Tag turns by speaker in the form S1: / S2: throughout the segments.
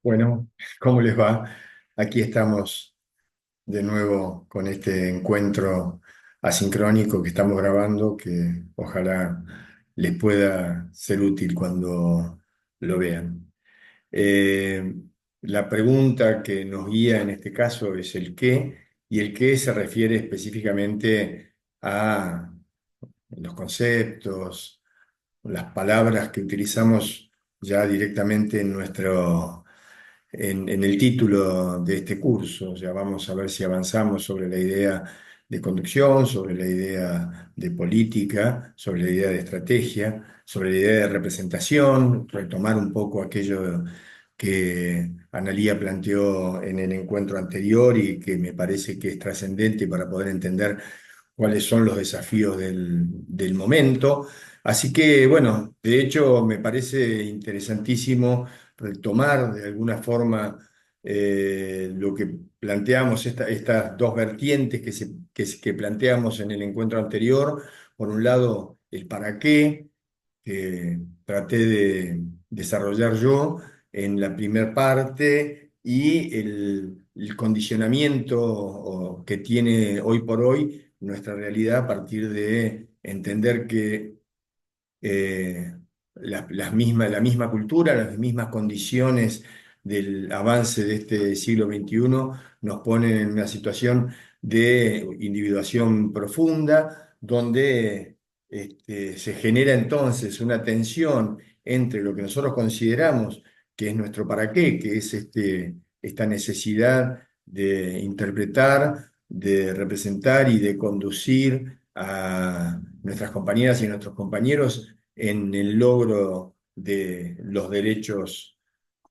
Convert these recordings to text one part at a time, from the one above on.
S1: Bueno, ¿cómo les va? Aquí estamos de nuevo con este encuentro asincrónico que estamos grabando, que ojalá les pueda ser útil cuando lo vean. Eh, la pregunta que nos guía en este caso es el qué, y el qué se refiere específicamente a los conceptos, las palabras que utilizamos ya directamente en en el título de este curso. Ya vamos a ver si avanzamos sobre la idea de conducción, sobre la idea de política, sobre la idea de estrategia, sobre la idea de representación, retomar un poco aquello que Analía planteó en el encuentro anterior y que me parece que es trascendente para poder entender cuáles son los desafíos del momento. Así que, bueno, de hecho me parece interesantísimo retomar de alguna forma lo que planteamos, estas dos vertientes que planteamos en el encuentro anterior. Por un lado, el para qué, que traté de desarrollar yo en la primera parte, y el condicionamiento que tiene hoy por hoy nuestra realidad a partir de entender que la misma cultura, las mismas condiciones del avance de este siglo XXI nos ponen en una situación de individuación profunda, donde se genera entonces una tensión entre lo que nosotros consideramos que es nuestro para qué, que es esta necesidad de interpretar, de representar y de conducir a nuestras compañeras y nuestros compañeros en el logro de los derechos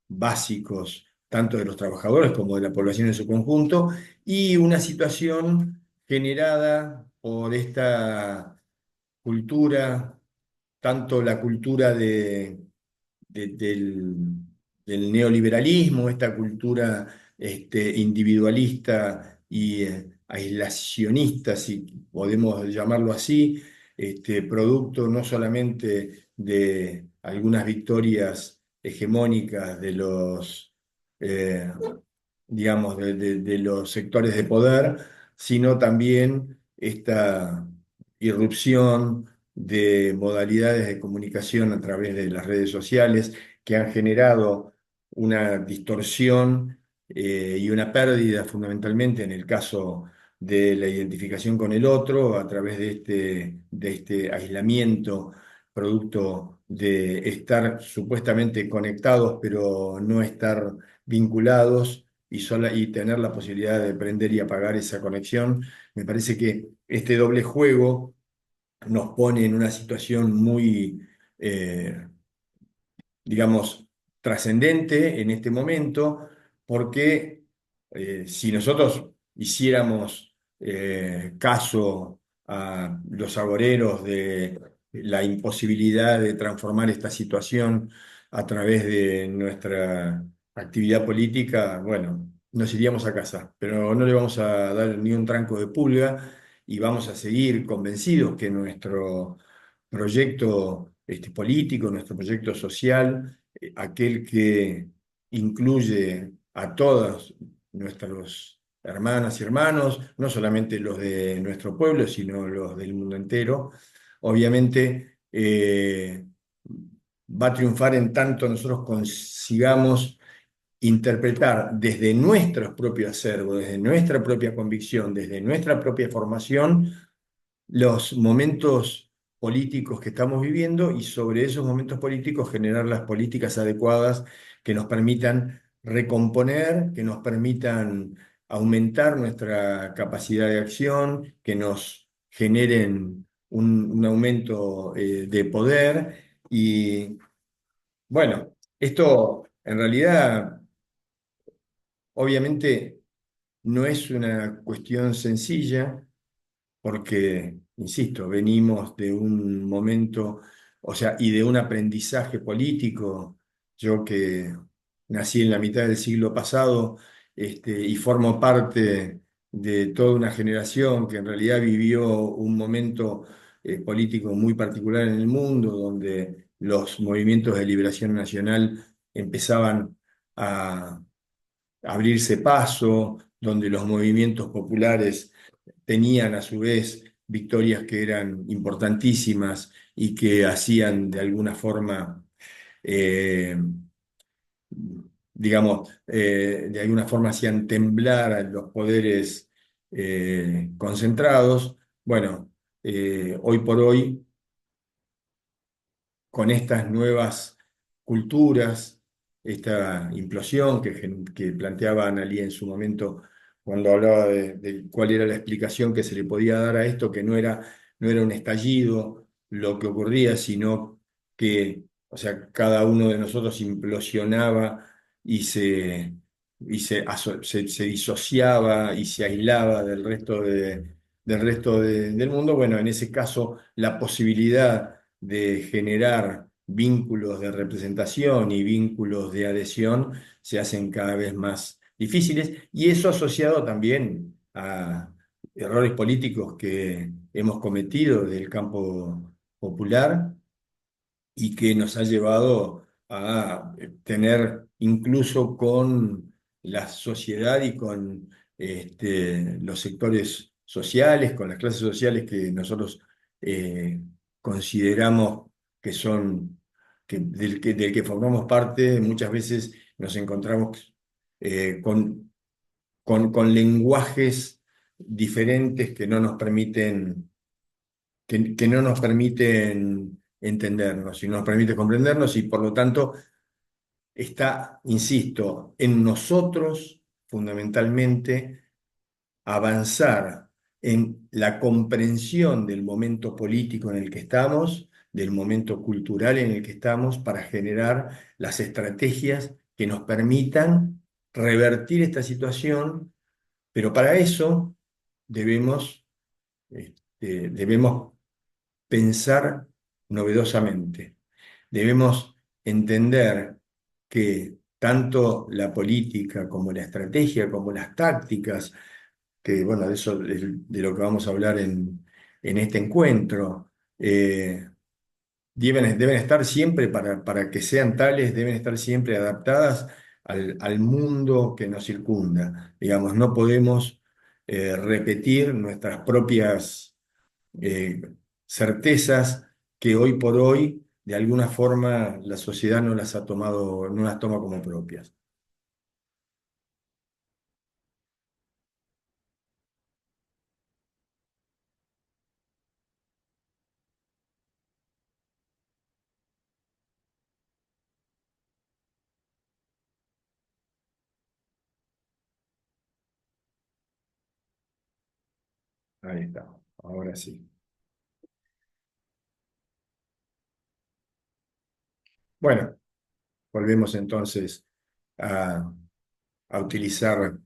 S1: básicos, tanto de los trabajadores como de la población en su conjunto, y una situación generada por esta cultura, tanto la cultura de- del, del neoliberalismo, esta cultura individualista y aislacionista, si podemos llamarlo así, producto no solamente de algunas victorias hegemónicas de eh, digamos, de los sectores de poder, sino también esta irrupción de modalidades de comunicación a través de las redes sociales que han generado una distorsión y una pérdida fundamentalmente en el caso de la identificación con el otro a través de este aislamiento producto de estar supuestamente conectados pero no estar vinculados y tener la posibilidad de prender y apagar esa conexión. Me parece que este doble juego nos pone en una situación muy, eh, digamos, trascendente en este momento, porque si nosotros hiciéramos caso a los agoreros de la imposibilidad de transformar esta situación a través de nuestra actividad política, bueno, nos iríamos a casa, pero no le vamos a dar ni un tranco de pulga y vamos a seguir convencidos que nuestro proyecto político, nuestro proyecto social, aquel que incluye a todas nuestras hermanas y hermanos, no solamente los de nuestro pueblo, sino los del mundo entero, obviamente va a triunfar en tanto nosotros consigamos interpretar desde nuestros propios acervos, desde nuestra propia convicción, desde nuestra propia formación, los momentos políticos que estamos viviendo y sobre esos momentos políticos generar las políticas adecuadas que nos permitan recomponer, que nos permitan aumentar nuestra capacidad de acción, que nos generen un aumento de poder. Y bueno, esto en realidad obviamente no es una cuestión sencilla porque, insisto, venimos de un momento, o sea, y de un aprendizaje político. Yo que nací en la mitad del siglo pasado, y formo parte de toda una generación que en realidad vivió un momento político muy particular en el mundo, donde los movimientos de liberación nacional empezaban a abrirse paso, donde los movimientos populares tenían a su vez victorias que eran importantísimas y que hacían de alguna forma, eh, digamos, de alguna forma hacían temblar a los poderes concentrados. Bueno, hoy por hoy con estas nuevas culturas, esta implosión que planteaba Analía en su momento cuando hablaba de cuál era la explicación que se le podía dar a esto, que no era un estallido lo que ocurría, sino que, o sea, cada uno de nosotros implosionaba y se disociaba y se aislaba del mundo. Bueno, en ese caso, la posibilidad de generar vínculos de representación y vínculos de adhesión se hacen cada vez más difíciles, y eso asociado también a errores políticos que hemos cometido del campo popular y que nos ha llevado a tener incluso con la sociedad y con los sectores sociales, con las clases sociales que nosotros eh, consideramos que son, del que formamos parte, muchas veces nos encontramos con lenguajes diferentes que no nos permiten entendernos y no nos permite comprendernos, y por lo tanto está, insisto, en nosotros fundamentalmente avanzar en la comprensión del momento político en el que estamos, del momento cultural en el que estamos, para generar las estrategias que nos permitan revertir esta situación, pero para eso debemos, debemos pensar novedosamente. Debemos entender que tanto la política como la estrategia, como las tácticas, que bueno, de eso es de lo que vamos a hablar en este encuentro, deben estar siempre, para que sean tales, deben estar siempre adaptadas al mundo que nos circunda. Digamos, no podemos repetir nuestras propias eh, certezas que hoy por hoy, de alguna forma, la sociedad no las ha tomado, no las toma como propias. Ahí está, ahora sí. Bueno, volvemos entonces a, a utilizar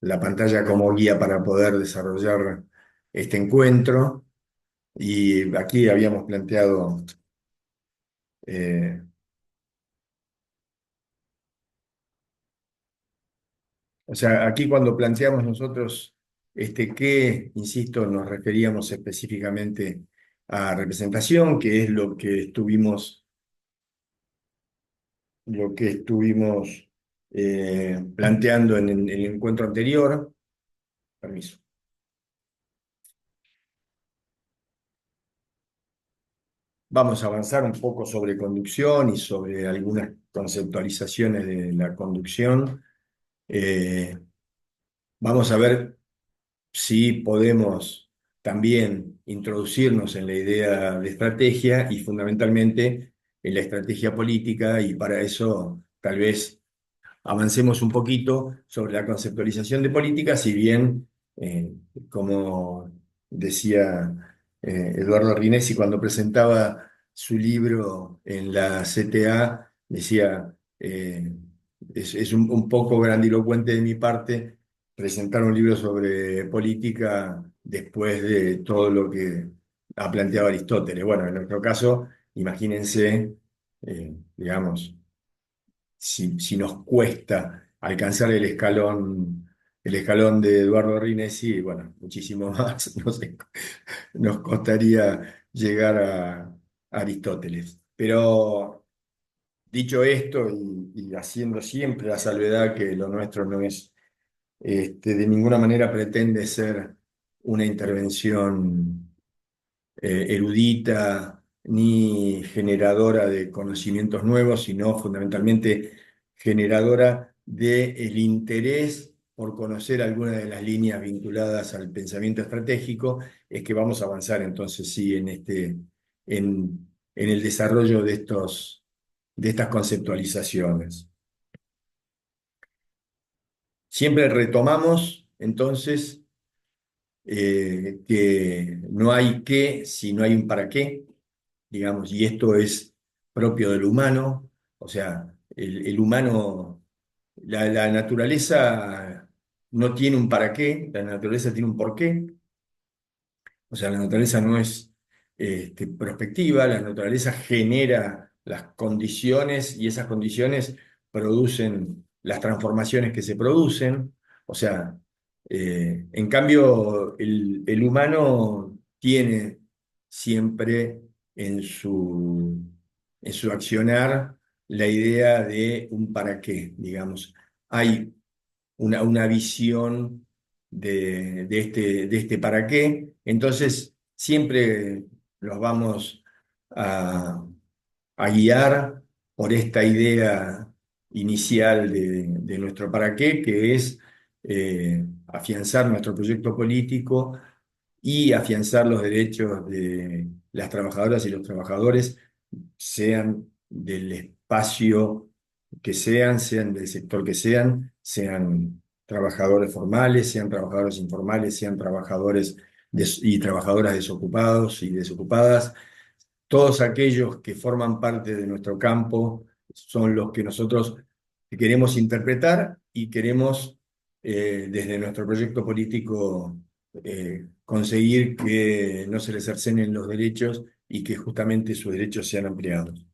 S1: la pantalla como guía para poder desarrollar este encuentro. Y aquí habíamos planteado, eh, o sea, aquí cuando planteamos nosotros qué, insisto, nos referíamos específicamente a representación, que es lo que estuvimos planteando en el encuentro anterior. Permiso. Vamos a avanzar un poco sobre conducción y sobre algunas conceptualizaciones de la conducción. Eh, Vamos a ver si podemos también introducirnos en la idea de estrategia y fundamentalmente en la estrategia política, y para eso tal vez avancemos un poquito sobre la conceptualización de política, si bien, eh, como decía Eduardo Rinesi cuando presentaba su libro en la CTA, decía, es un poco grandilocuente de mi parte presentar un libro sobre política después de todo lo que ha planteado Aristóteles. Bueno, en nuestro caso, imagínense, digamos, si nos cuesta alcanzar el escalón de Eduardo Rinesi, bueno, muchísimo más nos costaría llegar a Aristóteles. Pero Dicho esto, y haciendo siempre la salvedad que lo nuestro no es, de ninguna manera pretende ser una intervención erudita ni generadora de conocimientos nuevos, sino fundamentalmente generadora del interés por conocer algunas de las líneas vinculadas al pensamiento estratégico, es que vamos a avanzar entonces sí en el desarrollo de estas conceptualizaciones. Siempre retomamos entonces que no hay qué si no hay un para qué, digamos, y esto es propio del humano, o sea, el humano, la naturaleza no tiene un para qué, la naturaleza tiene un porqué, o sea, la naturaleza no es prospectiva, la naturaleza genera las condiciones y esas condiciones producen las transformaciones que se producen. O sea, en cambio, el humano tiene siempre en en su accionar la idea de un para qué, digamos. Hay una visión de este para qué. Entonces, siempre los vamos a, a guiar por esta idea inicial de nuestro para qué, que es afianzar nuestro proyecto político y afianzar los derechos de las trabajadoras y los trabajadores, sean del espacio que sean, sean del sector que sean, sean trabajadores formales, sean trabajadores informales, sean trabajadores y trabajadoras desocupados y desocupadas. Todos aquellos que forman parte de nuestro campo son los que nosotros queremos interpretar y queremos, desde nuestro proyecto político, conseguir que no se les cercenen los derechos y que justamente sus derechos sean ampliados.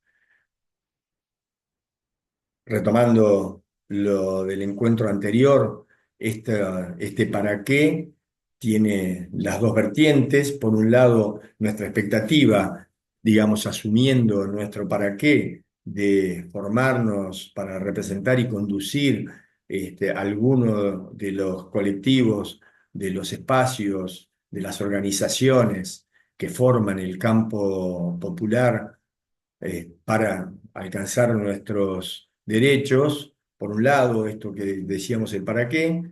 S1: Retomando lo del encuentro anterior, este para qué tiene las dos vertientes. Por un lado, nuestra expectativa, digamos, asumiendo nuestro para qué de formarnos para representar y conducir alguno de los colectivos, de los espacios, de las organizaciones que forman el campo popular para alcanzar nuestros derechos, por un lado, esto que decíamos el para qué,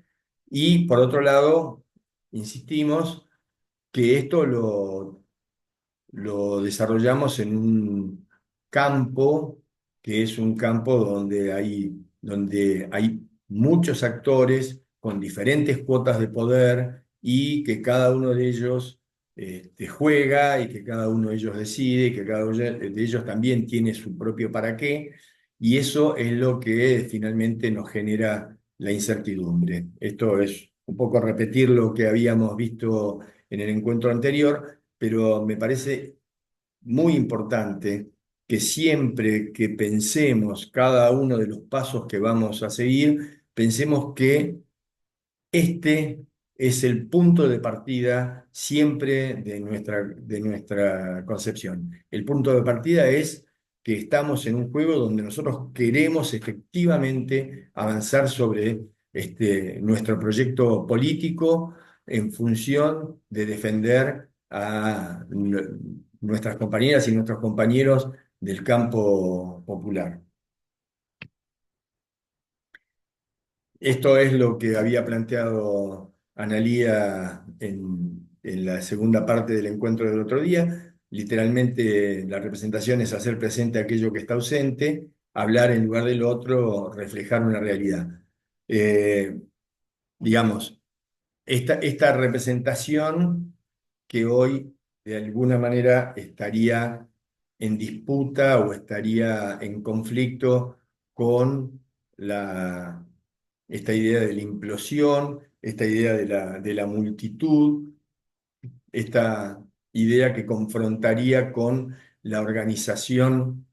S1: y por otro lado, insistimos que esto lo desarrollamos en un campo que es un campo donde hay muchos actores con diferentes cuotas de poder y que cada uno de ellos juega y que cada uno de ellos decide, y que cada uno de ellos también tiene su propio para qué, y eso es lo que finalmente nos genera la incertidumbre. Esto es un poco repetir lo que habíamos visto en el encuentro anterior, pero me parece muy importante que siempre que pensemos cada uno de los pasos que vamos a seguir, pensemos que este es el punto de partida siempre de nuestra concepción. El punto de partida es que estamos en un juego donde nosotros queremos efectivamente avanzar sobre nuestro proyecto político en función de defender a nuestras compañeras y nuestros compañeros del campo popular. Esto es lo que había planteado Analía en la segunda parte del encuentro del otro día. Literalmente, la representación es hacer presente aquello que está ausente, hablar en lugar del otro, reflejar una realidad. Eh, digamos, esta representación que hoy de alguna manera estaría en disputa o estaría en conflicto con esta idea de la implosión, esta idea de la multitud, esta idea que confrontaría con la organización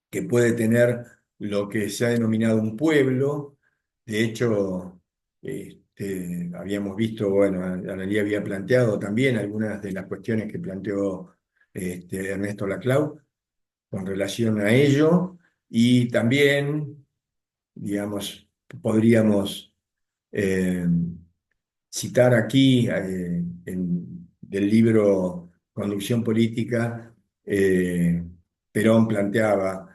S1: que puede tener lo que se ha denominado un pueblo. De hecho, habíamos visto, bueno, Analía había planteado también algunas de las cuestiones que planteó Ernesto Laclau con relación a ello. Y también, digamos, podríamos eh, citar aquí del libro Conducción Política, eh, Perón planteaba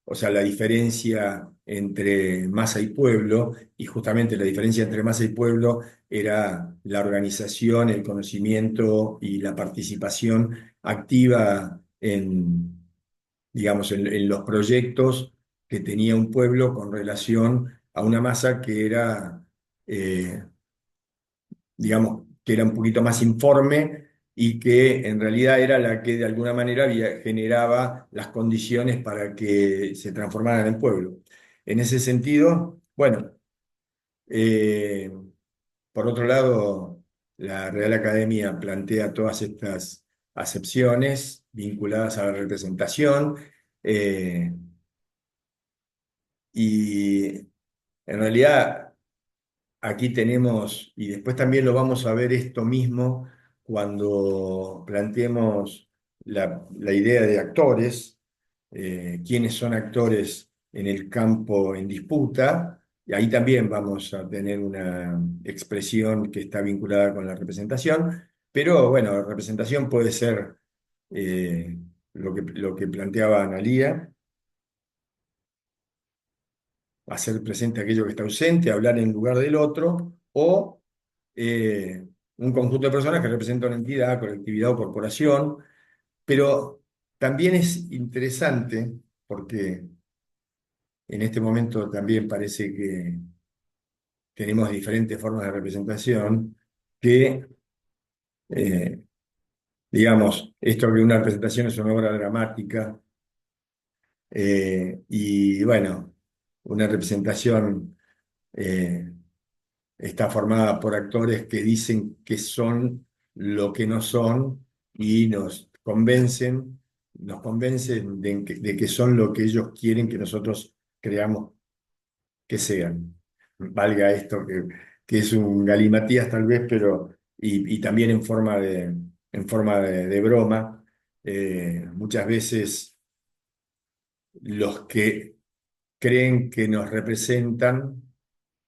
S1: o sea, la diferencia entre masa y pueblo, y justamente la diferencia entre masa y pueblo era la organización, el conocimiento y la participación activa digamos, en los proyectos que tenía un pueblo con relación a una masa que era, eh, digamos, que era un poquito más informe y que en realidad era la que de alguna manera generaba las condiciones para que se transformara en el pueblo. En ese sentido, bueno, eh, por otro lado, la Real Academia plantea todas estas acepciones vinculadas a la representación, eh, y en realidad aquí tenemos, y después también lo vamos a ver esto mismo cuando planteemos la idea de actores, quiénes son actores en el campo en disputa, y ahí también vamos a tener una expresión que está vinculada con la representación, pero bueno, la representación puede ser eh, lo que planteaba Analía, hacer presente aquello que está ausente, hablar en lugar del otro, o un conjunto de personas que representa una entidad, colectividad o corporación, pero también es interesante porque en este momento también parece que tenemos diferentes formas de representación que, eh, digamos, esto que una representación es una obra dramática, y bueno, una representación eh, está formada por actores que dicen que son lo que no son y nos convencen de que son lo que ellos quieren que nosotros creamos que sean. Valga esto que es un galimatías tal vez, pero y también en forma de broma, muchas veces los que creen que nos representan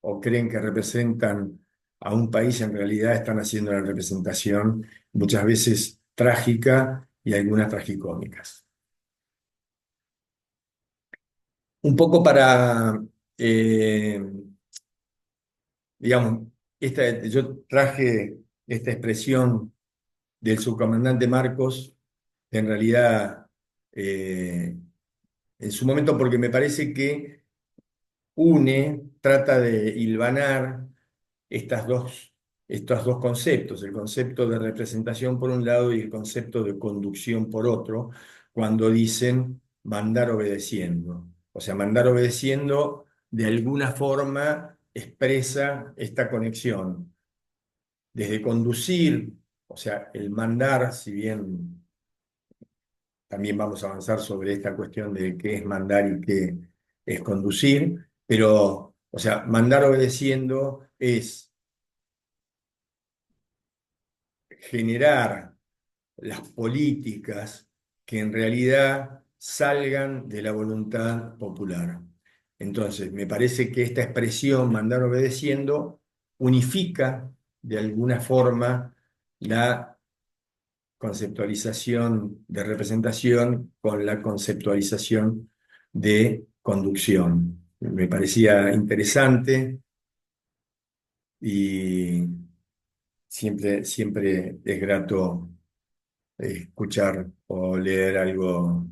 S1: o creen que representan a un país, en realidad están haciendo una representación muchas veces trágica y algunas tragicómicas. Un poco eh, digamos, yo traje esta expresión del subcomandante Marcos, que en realidad, eh, en su momento, porque me parece que trata de hilvanar estas estos dos conceptos, el concepto de representación por un lado y el concepto de conducción por otro, cuando dicen mandar obedeciendo. O sea, mandar obedeciendo de alguna forma expresa esta conexión. Desde conducir, o sea, el mandar, si bien también vamos a avanzar sobre esta cuestión de qué es mandar y qué es conducir, pero, o sea, mandar obedeciendo es generar las políticas que en realidad salgan de la voluntad popular. Entonces, me parece que esta expresión, mandar obedeciendo, unifica de alguna forma la conceptualización de representación con la conceptualización de conducción. Me parecía interesante y siempre es grato escuchar o leer algo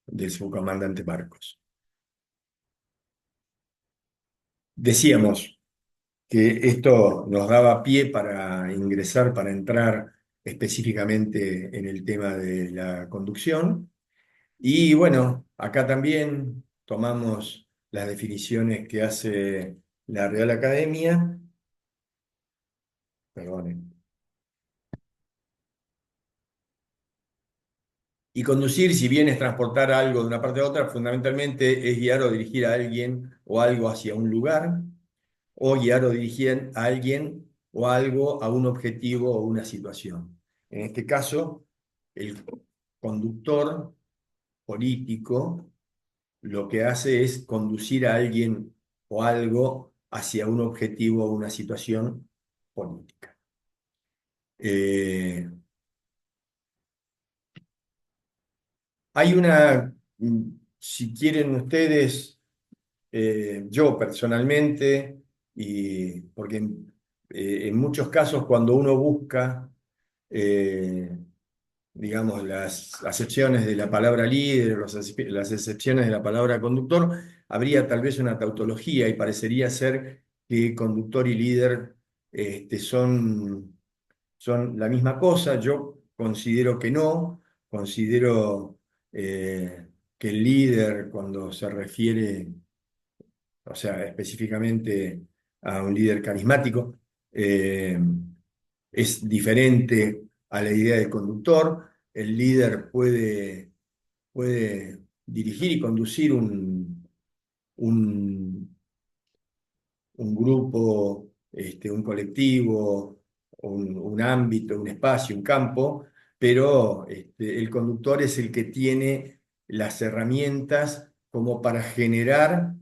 S1: del subcomandante Marcos. Decíamos que esto nos daba pie para ingresar, para entrar específicamente en el tema de la conducción. Y bueno, acá también tomamos las definiciones que hace la Real Academia. Perdonen. Y conducir, si bien es transportar algo de una parte a otra, fundamentalmente es guiar o dirigir a alguien o algo hacia un lugar, o guiar o dirigir a alguien o algo a un objetivo o una situación. En este caso, el conductor político lo que hace es conducir a alguien o algo hacia un objetivo o una situación política. Eh, Hay si quieren ustedes, yo personalmente, y porque en muchos casos cuando uno busca, eh, digamos, las acepciones de la palabra líder, las acepciones de la palabra conductor, habría tal vez una tautología y parecería ser que conductor y líder son la misma cosa. Yo considero que no, considero que el líder cuando se refiere, o sea, específicamente a un líder carismático, eh, es diferente a la idea de conductor. El líder puede dirigir y conducir un, un grupo, un colectivo, un ámbito, un espacio, un campo, pero el conductor es el que tiene las herramientas como para generar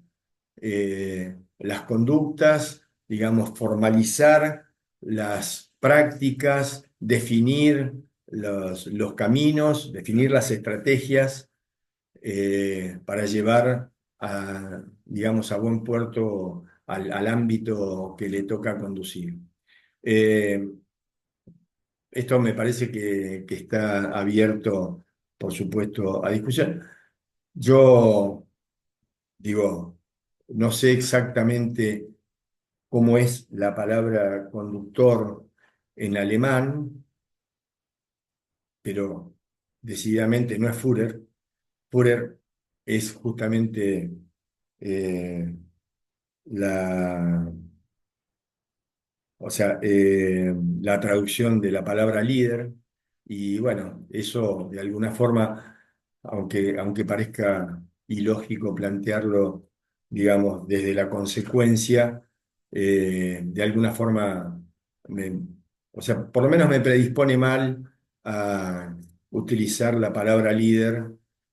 S1: las conductas, digamos, formalizar las prácticas, definir los caminos, definir las estrategias para llevar digamos, a buen puerto al ámbito que le toca conducir. Eh, Esto me parece que está abierto, por supuesto, a discusión. Yo digo, no sé exactamente cómo es la palabra conductor en alemán, pero decididamente no es Führer. Führer es justamente eh, la, o sea, la traducción de la palabra líder. Y bueno, eso de alguna forma, aunque parezca ilógico plantearlo, digamos, desde la consecuencia, de alguna forma, me- o sea, por lo menos me predispone mal a utilizar la palabra líder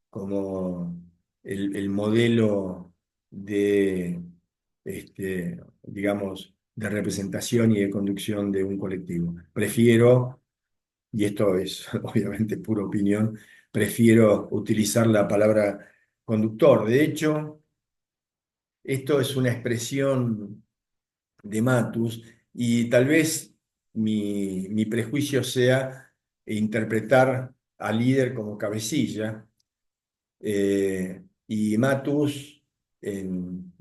S1: como el modelo de, digamos, de representación y de conducción de un colectivo. Prefiero, y esto es obviamente pura opinión, prefiero utilizar la palabra conductor. De hecho, esto es una expresión de Matus y tal vez mi prejuicio sea interpretar al líder como cabecilla, y Matus en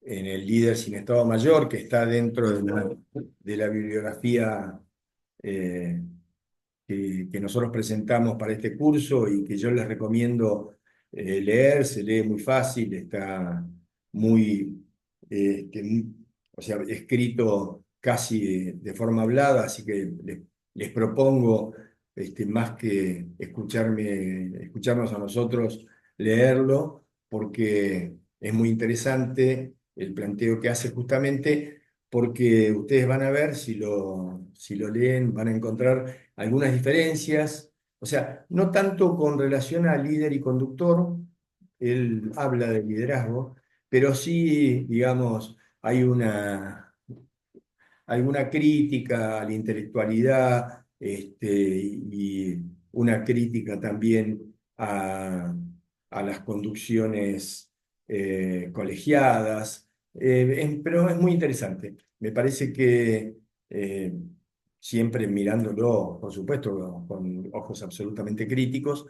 S1: el líder sin Estado Mayor, que está dentro de la bibliografía eh, que nosotros presentamos para este curso y que yo les recomiendo leer. Se lee muy fácil, está muy, o sea, escrito casi de forma hablada, así que les propongo, más que escucharnos a nosotros, leerlo, porque es muy interesante el planteo que hace justamente, porque ustedes van a ver, si lo leen, van a encontrar algunas diferencias, o sea, no tanto con relación a líder y conductor, él habla de liderazgo, pero sí, digamos, hay una crítica a la intelectualidad, y una crítica también a las conducciones colegiadas, pero es muy interesante. Me parece que eh, siempre mirándolo, por supuesto, con ojos absolutamente críticos,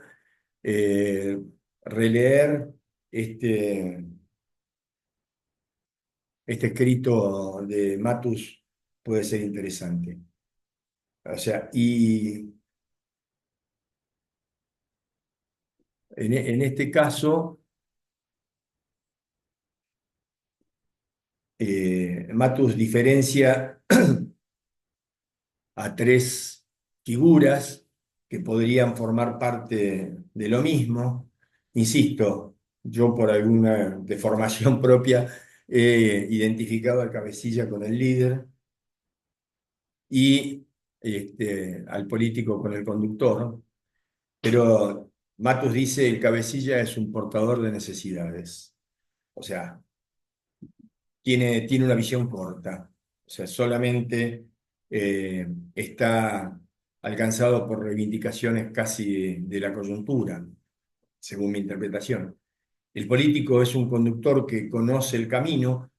S1: eh, releer este, este escrito de Matus puede ser interesante. O sea, y en este caso, Matus diferencia a tres figuras que podrían formar parte de lo mismo. Insisto, yo por alguna deformación propia he identificado al cabecilla con el líder y al político con el conductor, pero Matus dice, el cabecilla es un portador de necesidades. O sea, tiene una visión corta. O sea, solamente está alcanzado por reivindicaciones casi de la coyuntura, según mi interpretación. El político es un conductor que conoce el camino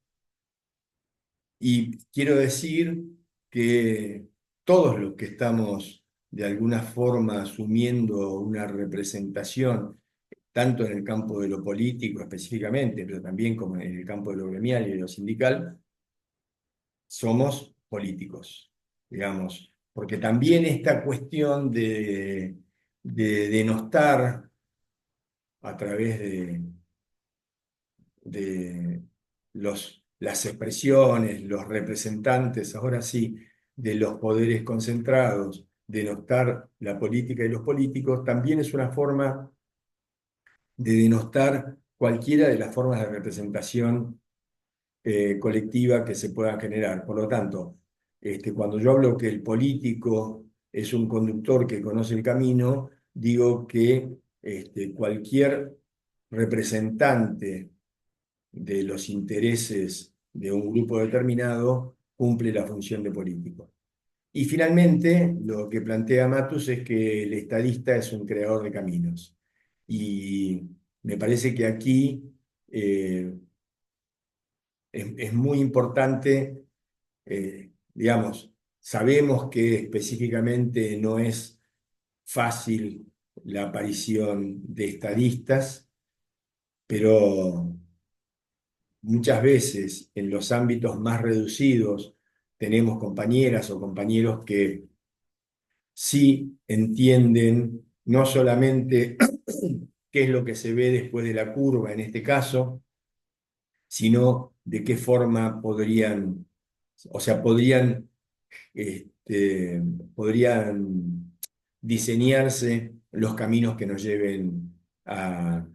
S1: y quiero decir que todos los que estamos de alguna forma asumiendo una representación, tanto en el campo de lo político específicamente, pero también como en el campo de lo gremial y de lo sindical, somos políticos, digamos, porque también esta cuestión de denostar a través de las expresiones, los representantes, ahora sí, de los poderes concentrados, denostar la política y los políticos, también es una forma de denostar cualquiera de las formas de representación colectiva que se puedan generar. Por lo tanto, cuando yo hablo que el político es un conductor que conoce el camino, digo que cualquier representante de los intereses de un grupo determinado cumple la función de político. Y finalmente, lo que plantea Matus es que el estadista es un creador de caminos. Y me parece que aquí es muy importante, digamos, sabemos que específicamente no es fácil la aparición de estadistas, pero muchas veces en los ámbitos más reducidos tenemos compañeras o compañeros que sí entienden no solamente qué es lo que se ve después de la curva en este caso, sino de qué forma podrían, o sea, este, podrían diseñarse los caminos que nos lleven a,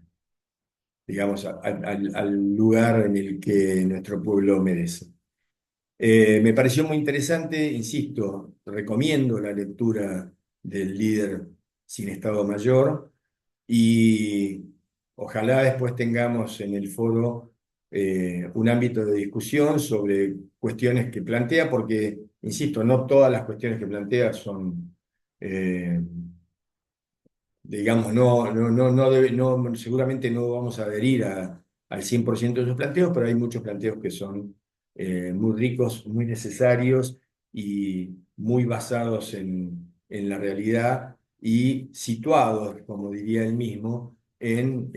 S1: digamos, al lugar en el que nuestro pueblo merece. Me pareció muy interesante, insisto, recomiendo la lectura del líder sin Estado Mayor y ojalá después tengamos en el foro un ámbito de discusión sobre cuestiones que plantea, porque, insisto, no todas las cuestiones que plantea son, eh, digamos, seguramente no vamos a adherir al 100% de sus planteos, pero hay muchos planteos que son muy ricos, muy necesarios y muy basados en la realidad y situados, como diría él mismo, en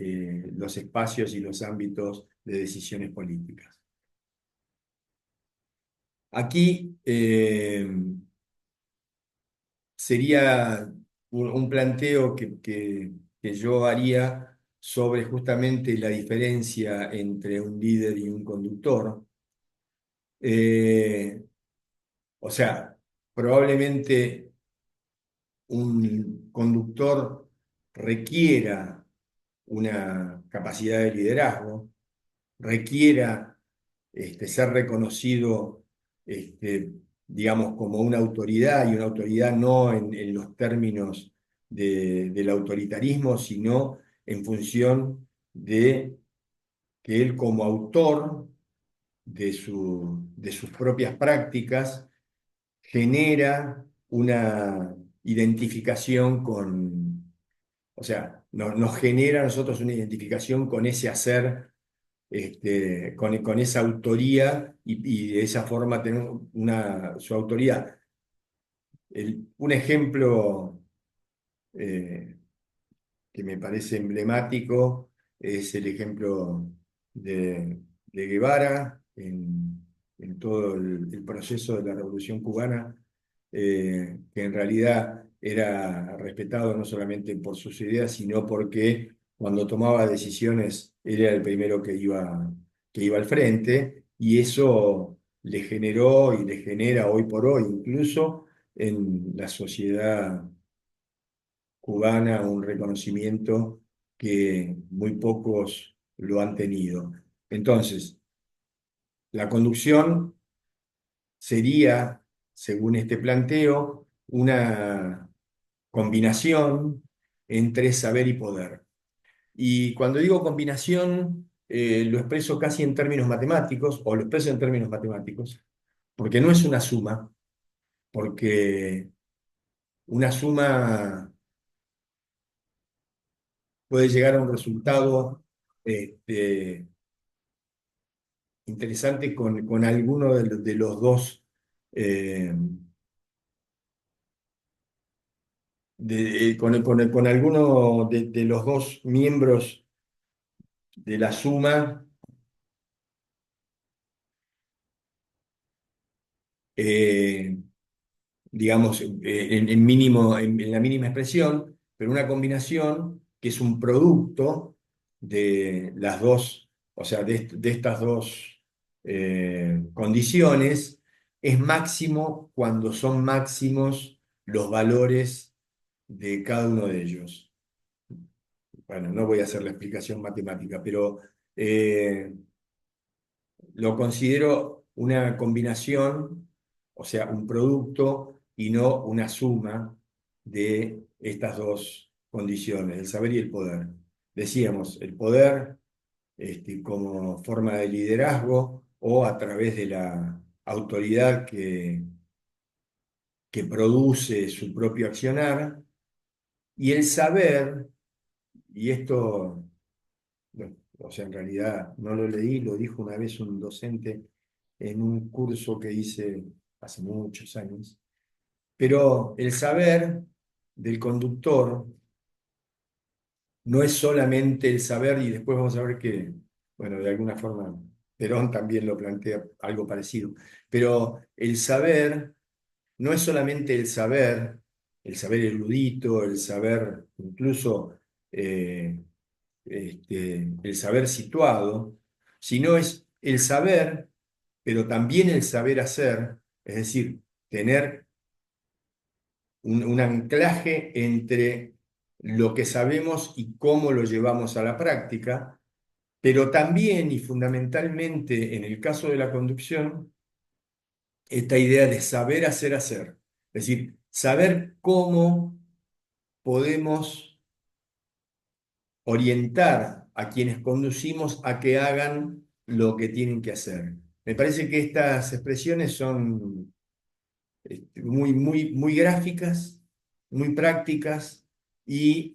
S1: los espacios y los ámbitos de decisiones políticas. Aquí sería un planteo que yo haría sobre justamente la diferencia entre un líder y un conductor. Eh, o sea, probablemente un conductor requiera una capacidad de liderazgo, requiera ser reconocido, este, digamos, como una autoridad, y una autoridad no en los términos del autoritarismo, sino en función de que él como autor de sus propias prácticas genera una identificación o sea, nos genera a nosotros una identificación con ese hacer con esa autoría y de esa forma tener su autoridad. Un ejemplo eh, que me parece emblemático es el ejemplo de Guevara en todo el proceso de la Revolución Cubana, que en realidad era respetado no solamente por sus ideas, sino porque cuando tomaba decisiones era el primero que iba al frente, y eso le generó y le genera hoy por hoy, incluso en la sociedad cubana, un reconocimiento que muy pocos lo han tenido. Entonces, la conducción sería, según este planteo, una combinación entre saber y poder. Y cuando digo combinación, lo expreso casi en términos matemáticos, o lo expreso en términos matemáticos, porque no es una suma, porque una suma puede llegar a un resultado este, interesante con alguno de los dos, eh, con alguno de los dos miembros de la suma, eh, digamos, en la mínima expresión, pero una combinación que es un producto de las dos, o sea, de estas dos condiciones, es máximo cuando son máximos los valores de cada uno de ellos. Bueno, no voy a hacer la explicación matemática, pero eh, lo considero una combinación, o sea, un producto y no una suma de estas dos condiciones, el saber y el poder. Decíamos, el poder como forma de liderazgo o a través de la autoridad que produce su propio accionar, y el saber, y esto, bueno, o sea, en realidad no lo leí, lo dijo una vez un docente en un curso que hice hace muchos años, pero el saber del conductor no es solamente el saber, y después vamos a ver que, bueno, de alguna forma Perón también lo plantea algo parecido, pero el saber no es solamente el saber erudito, el saber incluso el saber situado, sino es el saber, pero también el saber hacer, es decir, tener un anclaje entre lo que sabemos y cómo lo llevamos a la práctica, pero también y fundamentalmente en el caso de la conducción, esta idea de saber hacer hacer, es decir, saber cómo podemos orientar a quienes conducimos a que hagan lo que tienen que hacer. Me parece que estas expresiones son muy gráficas, muy prácticas y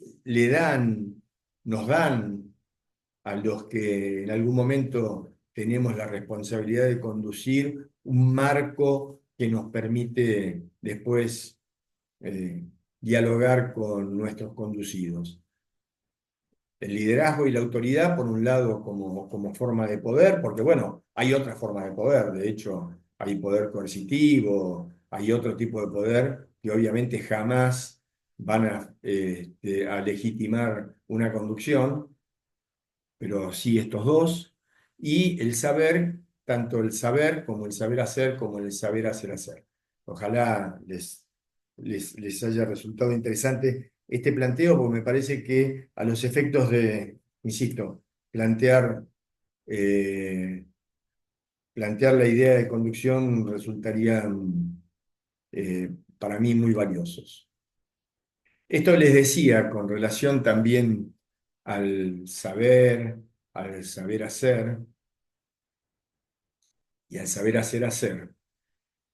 S1: nos dan a los que en algún momento tenemos la responsabilidad de conducir un marco que nos permite después eh, dialogar con nuestros conducidos. El liderazgo y la autoridad, por un lado, como forma de poder, porque bueno, hay otras formas de poder, de hecho, hay poder coercitivo, hay otro tipo de poder que obviamente jamás van a legitimar una conducción, pero sí estos dos, y el saber, tanto el saber como el saber hacer, como el saber hacer hacer. Ojalá les haya resultado interesante este planteo, porque me parece que a los efectos de, insisto, eh, plantear la idea de conducción resultarían para mí muy valiosos. Esto les decía con relación también al saber hacer y al saber hacer hacer.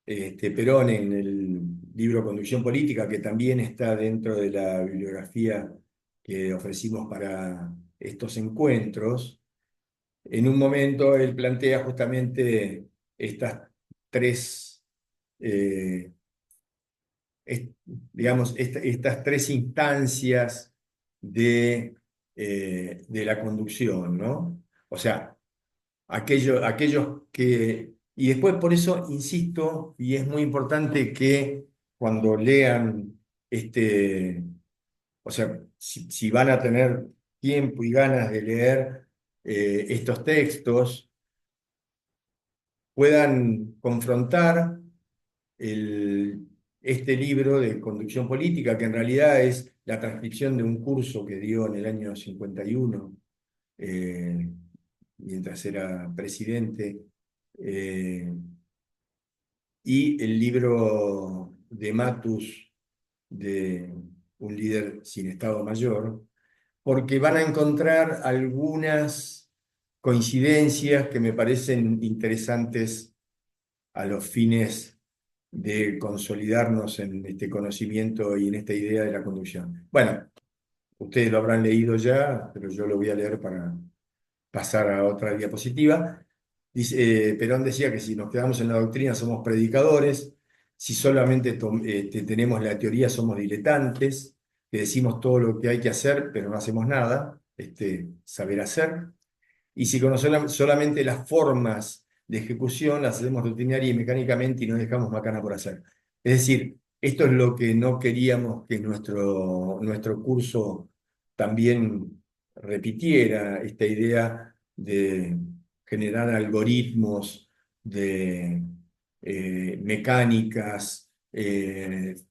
S1: Perón en el libro Conducción Política, que también está dentro de la bibliografía que ofrecimos para estos encuentros, en un momento él plantea justamente estas tres, eh, digamos, estas tres instancias de la conducción, ¿no? O sea, aquellos que... Y después por eso insisto, y es muy importante que cuando lean o sea, si van a tener tiempo y ganas de leer estos textos, puedan confrontar el- este libro de conducción política, que en realidad es la transcripción de un curso que dio en el año 51, eh, mientras era presidente, eh, y el libro de Matus un líder sin Estado Mayor, porque van a encontrar algunas coincidencias que me parecen interesantes a los fines de consolidarnos en este conocimiento y en esta idea de la conducción. Bueno, ustedes lo habrán leído ya, pero yo lo voy a leer para pasar a otra diapositiva. Dice, Perón decía que si nos quedamos en la doctrina somos predicadores, si solamente tenemos la teoría somos diletantes, que decimos todo lo que hay que hacer, pero no hacemos nada, saber hacer. Y si conocemos solamente las formas de ejecución, las hacemos rutinaria y mecánicamente y no dejamos macana por hacer. Es decir, esto es lo que no queríamos que nuestro curso también repitiera, esta idea de generar algoritmos, de mecánicas,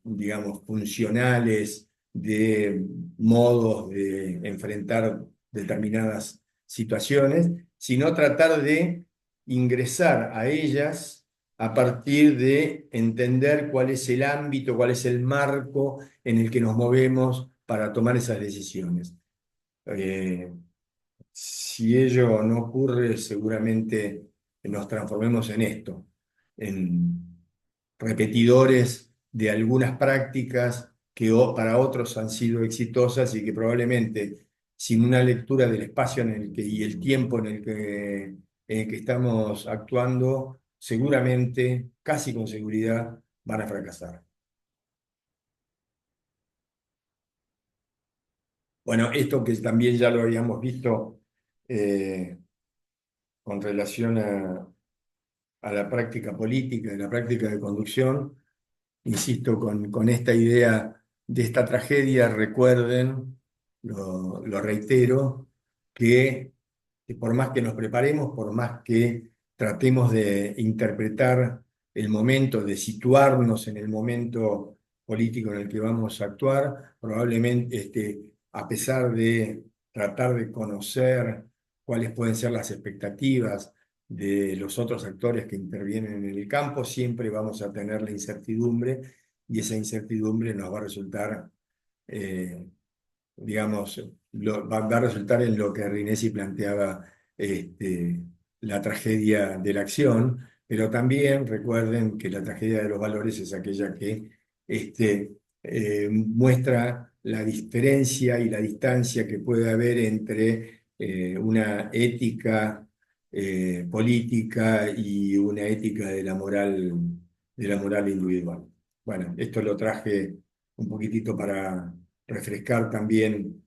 S1: digamos, funcionales, de modos de enfrentar determinadas situaciones, sino tratar de ingresar a ellas a partir de entender cuál es el ámbito, cuál es el marco en el que nos movemos para tomar esas decisiones. Eh, si ello no ocurre, seguramente nos transformemos en esto, en repetidores de algunas prácticas que para otros han sido exitosas y que probablemente sin una lectura del espacio y el tiempo en el que estamos actuando, seguramente, casi con seguridad, van a fracasar. Bueno, esto que también ya lo habíamos visto eh, con relación a la práctica política y la práctica de conducción, insisto, con esta idea de esta tragedia, recuerden, lo reitero, que por más que nos preparemos, por más que tratemos de interpretar el momento, de situarnos en el momento político en el que vamos a actuar, probablemente a pesar de tratar de conocer cuáles pueden ser las expectativas de los otros actores que intervienen en el campo, siempre vamos a tener la incertidumbre y esa incertidumbre nos va a resultar, eh, digamos, va a resultar en lo que Rinesi planteaba, este, la tragedia de la acción, pero también recuerden que la tragedia de los valores es aquella que muestra la diferencia y la distancia que puede haber entre una ética política y una ética de la moral individual. Bueno, esto lo traje un poquitito para refrescar también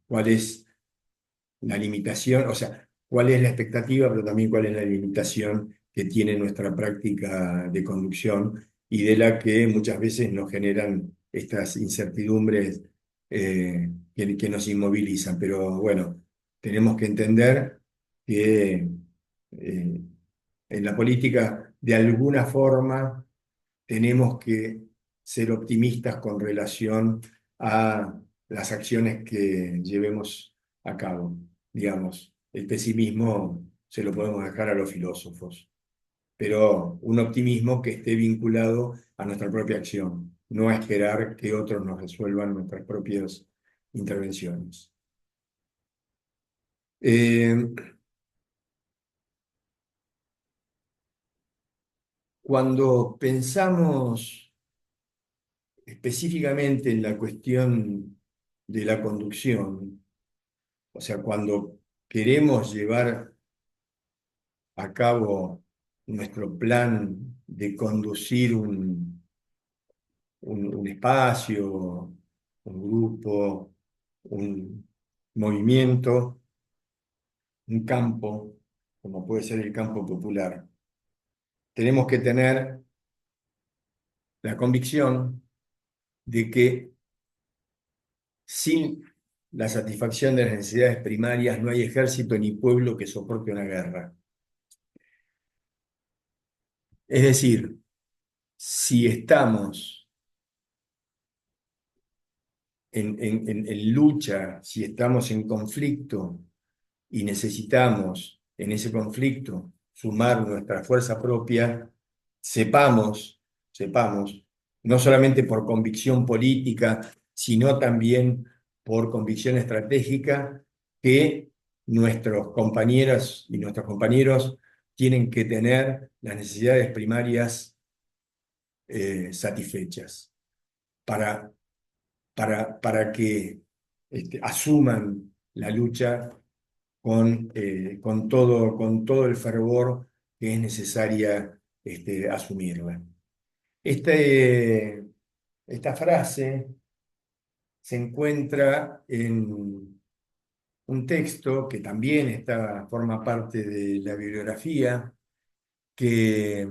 S1: cuál es la limitación, o sea, cuál es la expectativa, pero también cuál es la limitación que tiene nuestra práctica de conducción y de la que muchas veces nos generan estas incertidumbres que nos inmovilizan. Pero bueno, tenemos que entender que en la política, de alguna forma, tenemos que ser optimistas con relación a las acciones que llevemos a cabo. Digamos, el pesimismo se lo podemos dejar a los filósofos, pero un optimismo que esté vinculado a nuestra propia acción, no a esperar que otros nos resuelvan nuestras propias intervenciones. Eh, Cuando pensamos específicamente en la cuestión de la conducción, o sea, cuando queremos llevar a cabo nuestro plan de conducir un espacio, un grupo, un movimiento, un campo, como puede ser el campo popular, tenemos que tener la convicción de que sin la satisfacción de las necesidades primarias no hay ejército ni pueblo que soporte una guerra. Es decir, si estamos en lucha, si estamos en conflicto y necesitamos en ese conflicto sumar nuestra fuerza propia, sepamos no solamente por convicción política, sino también por convicción estratégica, que nuestros compañeras y nuestros compañeros tienen que tener las necesidades primarias satisfechas para, para que asuman la lucha con todo el fervor que es necesaria asumirla. Este, esta frase se encuentra en un texto que también forma parte de la bibliografía, que,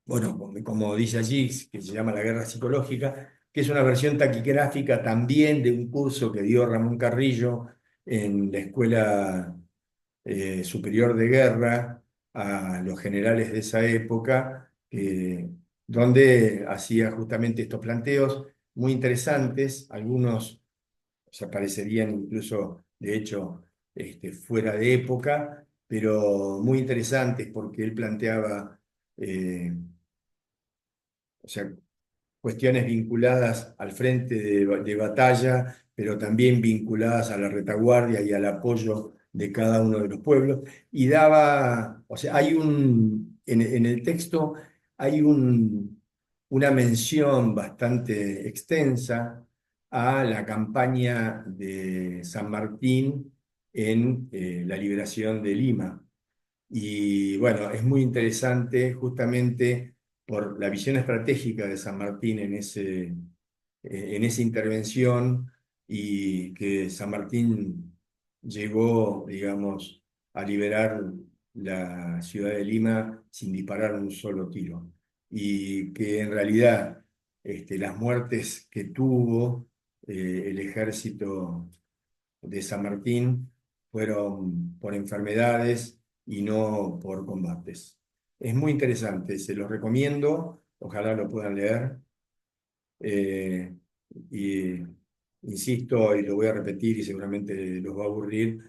S1: bueno, como dice allí, que se llama La Guerra Psicológica, que es una versión taquigráfica también de un curso que dio Ramón Carrillo en la Escuela Superior de Guerra a los generales de esa época, donde hacía justamente estos planteos muy interesantes, algunos se parecerían incluso, de hecho, fuera de época, pero muy interesantes porque él planteaba, o sea, cuestiones vinculadas al frente de batalla, pero también vinculadas a la retaguardia y al apoyo de cada uno de los pueblos. Y daba, o sea, en el texto hay una mención bastante extensa a la campaña de San Martín en la liberación de Lima. Y bueno, es muy interesante justamente por la visión estratégica de San Martín en esa intervención, y que San Martín llegó, digamos, a liberar la ciudad de Lima sin disparar un solo tiro. Y que en realidad las muertes que tuvo el ejército de San Martín fueron por enfermedades y no por combates. Es muy interesante, se los recomiendo, ojalá lo puedan leer. Eh, y insisto, y lo voy a repetir y seguramente los va a aburrir,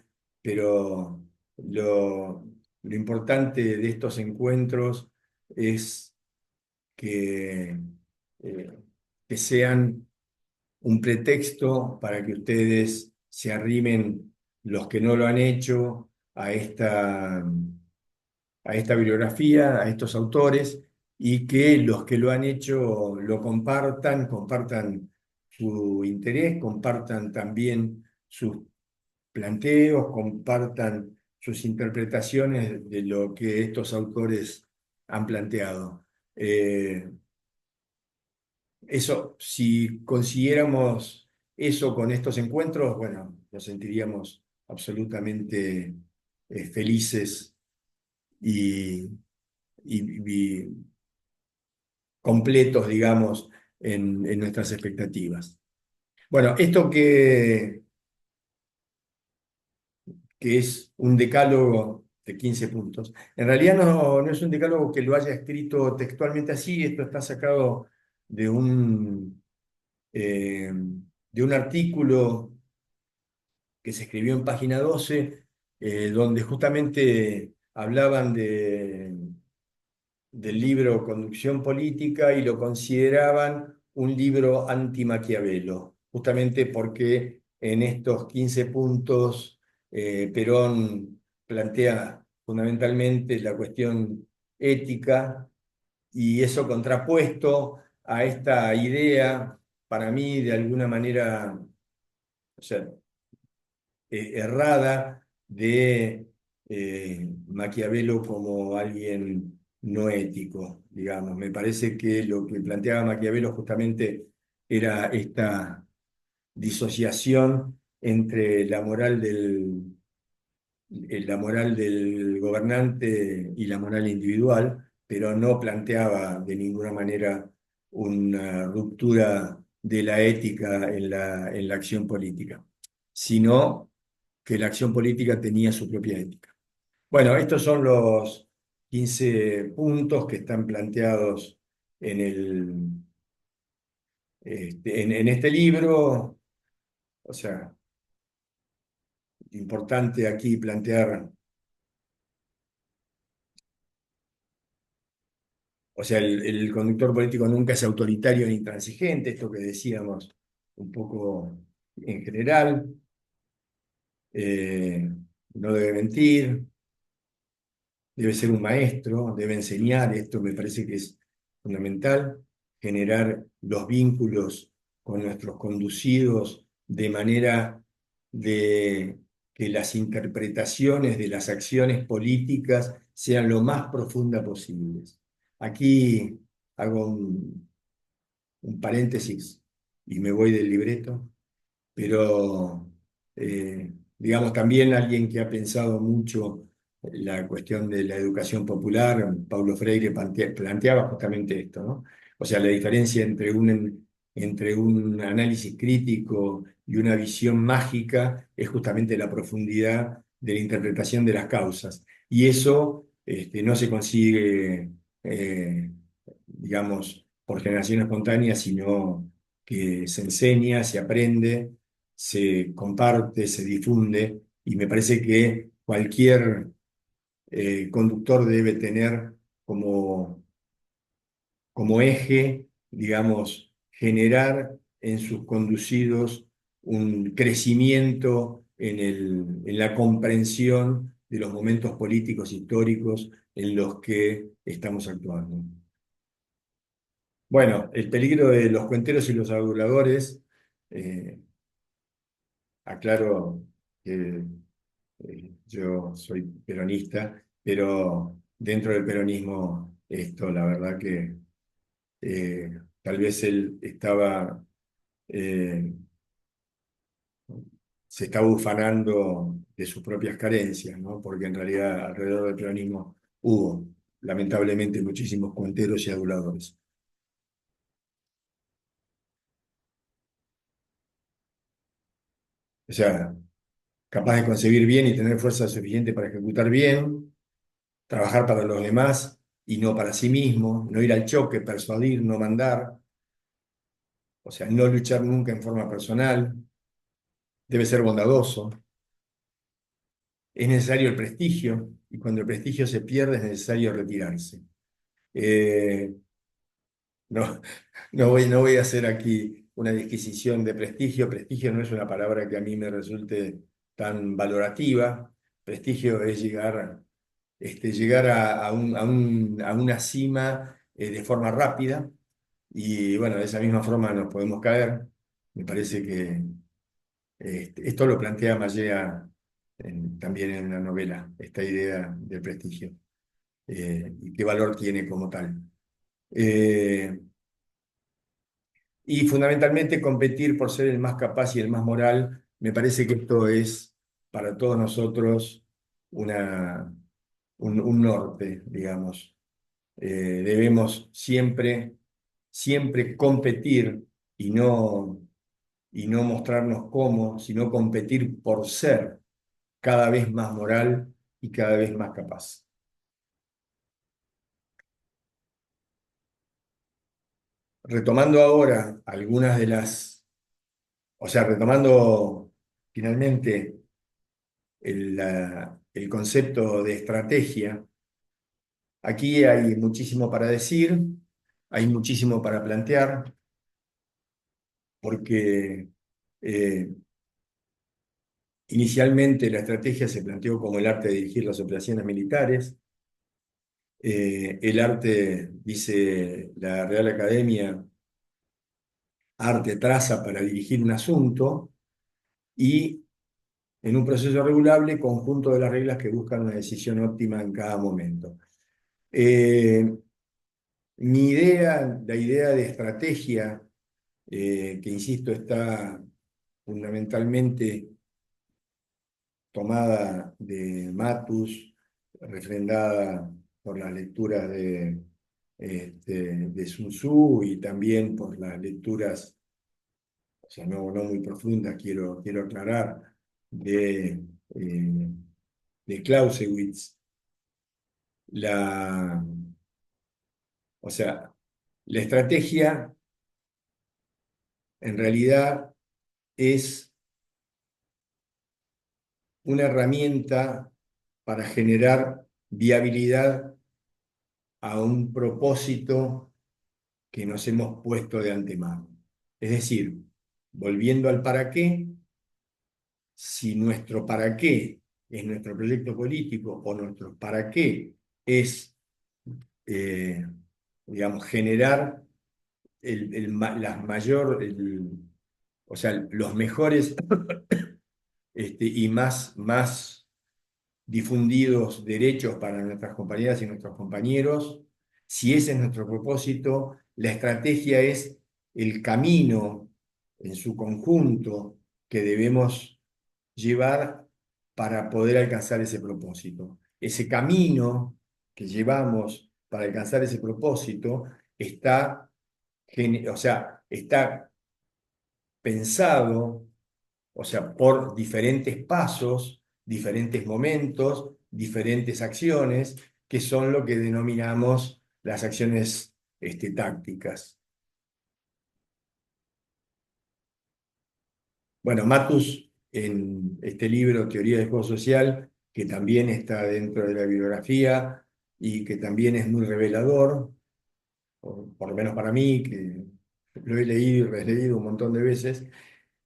S1: pero lo importante de estos encuentros es que, eh, que sean un pretexto para que ustedes se arrimen, los que no lo han hecho, a esta bibliografía, a estos autores, y que los que lo han hecho lo compartan su interés, compartan también sus planteos, compartan sus interpretaciones de lo que estos autores han planteado. Eso, si consiguiéramos eso con estos encuentros, bueno, nos sentiríamos absolutamente felices y, y completos, digamos, en nuestras expectativas. Bueno, esto que es un decálogo de 15 puntos, en realidad no es un decálogo que lo haya escrito textualmente así, esto está sacado de eh, de un artículo que se escribió en Página 12, donde justamente hablaban del libro Conducción Política y lo consideraban un libro anti-Maquiavelo, justamente porque en estos 15 puntos Perón plantea fundamentalmente la cuestión ética, y eso contrapuesto a esta idea, para mí, de alguna manera, o sea, errada de Maquiavelo como alguien no ético, digamos. Me parece que lo que planteaba Maquiavelo justamente era esta disociación entre la moral del gobernante y la moral individual, pero no planteaba de ninguna manera una ruptura de la ética en la acción política, sino que la acción política tenía su propia ética. Bueno, estos son los 15 puntos que están planteados en en este libro. O sea, importante aquí plantear o sea, el conductor político nunca es autoritario ni intransigente, esto que decíamos un poco en general, eh, no debe mentir, debe ser un maestro, debe enseñar, esto me parece que es fundamental, generar los vínculos con nuestros conducidos de manera de que las interpretaciones de las acciones políticas sean lo más profundas posibles. Aquí hago un paréntesis y me voy del libreto, pero digamos también alguien que ha pensado mucho la cuestión de la educación popular, Paulo Freire planteaba justamente esto, ¿no? O sea, la diferencia entre un análisis crítico y una visión mágica es justamente la profundidad de la interpretación de las causas. Y eso no se consigue, digamos, por generación espontánea, sino que se enseña, se aprende, se comparte, se difunde, y me parece que cualquier conductor debe tener como, como eje, digamos, generar en sus conducidos un crecimiento en la comprensión de los momentos políticos históricos en los que estamos actuando. Bueno, el peligro de los cuenteros y los aduladores, eh, aclaro que yo soy peronista, pero dentro del peronismo esto, la verdad que tal vez él eh, se estaba ufanando de sus propias carencias, ¿no? Porque en realidad alrededor del peronismo hubo, lamentablemente, muchísimos cuenteros y aduladores. O sea, capaz de concebir bien y tener fuerza suficiente para ejecutar bien, trabajar para los demás y no para sí mismo, no ir al choque, persuadir, no mandar, o sea, no luchar nunca en forma personal, debe ser bondadoso, es necesario el prestigio y cuando el prestigio se pierde es necesario retirarse. Eh, no, no voy a hacer aquí una disquisición de prestigio, prestigio no es una palabra que a mí me resulte tan valorativa, prestigio es llegar a una cima de forma rápida y bueno, de esa misma forma nos podemos caer. Me parece que esto lo plantea Mallea también en una novela, esta idea del prestigio y qué valor tiene como tal. Eh, y fundamentalmente competir por ser el más capaz y el más moral, me parece que esto es para todos nosotros una, un norte, digamos. Debemos siempre competir y y no mostrarnos como, sino competir por ser cada vez más moral y cada vez más capaz. Retomando ahora algunas de o sea, retomando finalmente el concepto de estrategia, aquí hay muchísimo para decir, hay muchísimo para plantear, porque eh, inicialmente la estrategia se planteó como el arte de dirigir las operaciones militares. El arte, dice la Real Academia, arte traza para dirigir un asunto y en un proceso regulable, conjunto de las reglas que buscan una decisión óptima en cada momento. Eh, la idea de estrategia, que insisto, está fundamentalmente tomada de Matus, refrendada por las lecturas de Sun Tzu y también por las lecturas, o sea, no muy profundas, quiero aclarar, eh, de Clausewitz. La, o sea, la estrategia en realidad es una herramienta para generar viabilidad a un propósito que nos hemos puesto de antemano. Es decir, volviendo al para qué, si nuestro para qué es nuestro proyecto político o nuestro para qué es, eh, digamos, generar las mayor, o sea, los mejores y más difundidos derechos para nuestras compañeras y nuestros compañeros, si ese es nuestro propósito, la estrategia es el camino en su conjunto que debemos llevar para poder alcanzar ese propósito. Ese camino que llevamos para alcanzar ese propósito está, o sea, está pensado, o sea, por diferentes pasos, diferentes momentos, diferentes acciones, que son lo que denominamos las acciones tácticas. Bueno, Matus, en este libro, Teoría del Juego Social, que también está dentro de la bibliografía y que también es muy revelador, por lo menos para mí, que lo he leído y releído un montón de veces.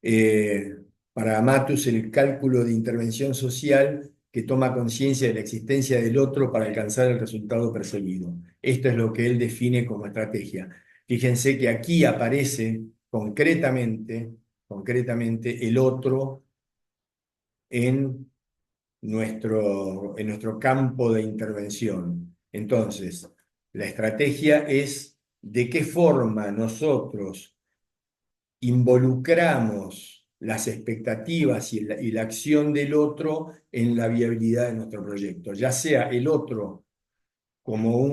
S1: eh, para Matus, el cálculo de intervención social que toma conciencia de la existencia del otro para alcanzar el resultado perseguido. Esto es lo que él define como estrategia. Fíjense que aquí aparece concretamente el otro en nuestro campo de intervención. Entonces, la estrategia es de qué forma nosotros involucramos las expectativas y la acción del otro en la viabilidad de nuestro proyecto, ya sea el otro como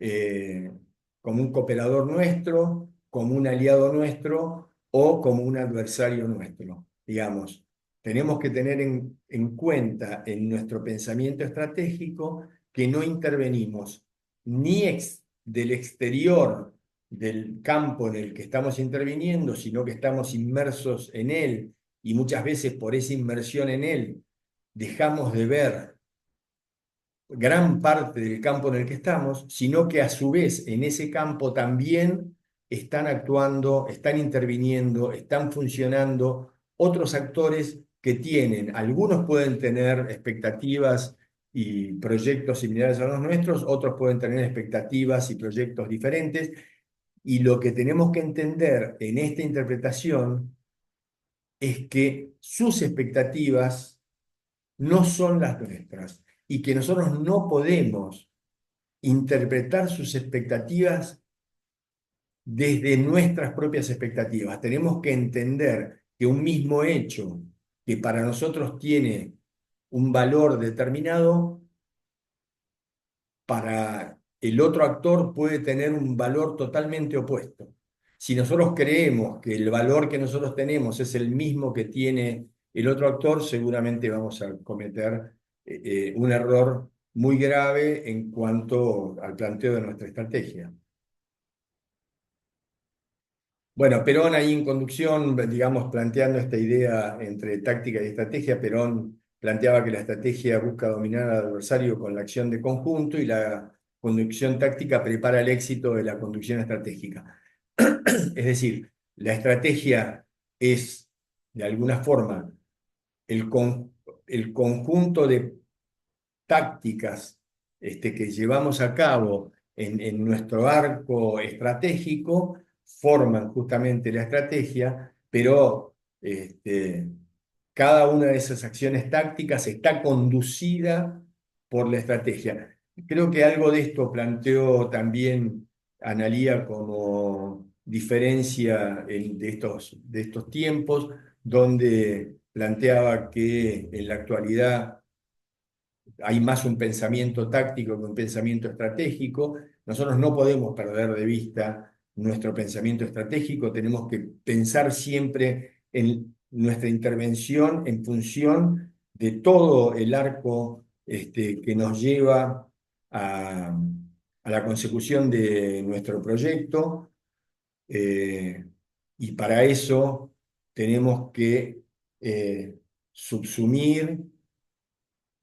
S1: eh, como un cooperador nuestro, como un aliado nuestro o como un adversario nuestro, digamos. Tenemos que tener en cuenta en nuestro pensamiento estratégico que no intervenimos ni del exterior del campo en el que estamos interviniendo, sino que estamos inmersos en él y muchas veces por esa inmersión en él dejamos de ver gran parte del campo en el que estamos, sino que a su vez en ese campo también están actuando, están interviniendo, están funcionando otros actores que tienen, algunos pueden tener expectativas y proyectos similares a los nuestros, otros pueden tener expectativas y proyectos diferentes, y lo que tenemos que entender en esta interpretación es que sus expectativas no son las nuestras y que nosotros no podemos interpretar sus expectativas desde nuestras propias expectativas. Tenemos que entender que un mismo hecho que para nosotros tiene un valor determinado, para el otro actor puede tener un valor totalmente opuesto. Si nosotros creemos que el valor que nosotros tenemos es el mismo que tiene el otro actor, seguramente vamos a cometer un error muy grave en cuanto al planteo de nuestra estrategia. Bueno, Perón ahí en conducción, digamos, planteando esta idea entre táctica y estrategia, Perón planteaba que la estrategia busca dominar al adversario con la acción de conjunto y la conducción táctica prepara el éxito de la conducción estratégica. Es decir, la estrategia es, de alguna forma, el, con- el conjunto de tácticas que llevamos a cabo en nuestro arco estratégico forman justamente la estrategia, pero cada una de esas acciones tácticas está conducida por la estrategia. Creo que algo de esto planteó también Analía como diferencia de estos tiempos, donde planteaba que en la actualidad hay más un pensamiento táctico que un pensamiento estratégico. Nosotros no podemos perder de vista nuestro pensamiento estratégico, tenemos que pensar siempre en nuestra intervención en función de todo el arco que nos lleva a la consecución de nuestro proyecto, eh, y para eso tenemos que subsumir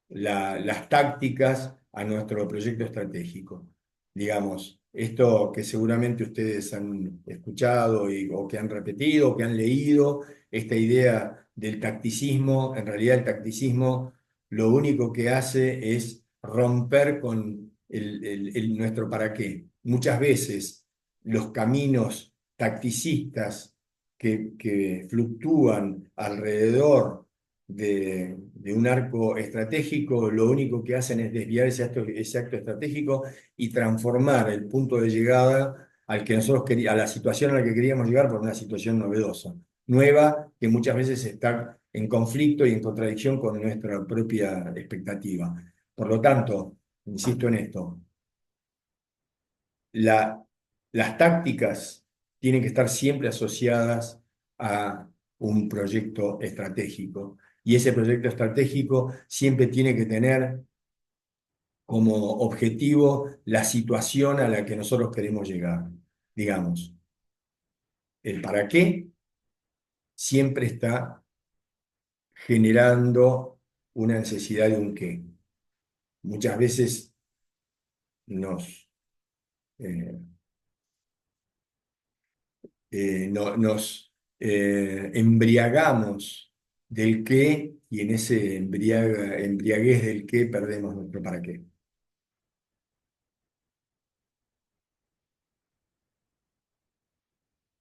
S1: las tácticas a nuestro proyecto estratégico. Digamos, esto que seguramente ustedes han escuchado o que han repetido, o que han leído, esta idea del tacticismo, en realidad el tacticismo lo único que hace es romper con nuestro para qué. Muchas veces los caminos tacticistas que fluctúan alrededor de un arco estratégico, lo único que hacen es desviar ese acto estratégico y transformar el punto de llegada al que nosotros a la situación a la que queríamos llegar por una situación novedosa, nueva, que muchas veces está en conflicto y en contradicción con nuestra propia expectativa. Por lo tanto, insisto en esto, la, las tácticas tienen que estar siempre asociadas a un proyecto estratégico. Y ese proyecto estratégico siempre tiene que tener como objetivo la situación a la que nosotros queremos llegar. Digamos, el para qué siempre está generando una necesidad de un qué. Muchas veces nos, eh, nos embriagamos del qué y en ese embriaguez del qué perdemos nuestro para qué.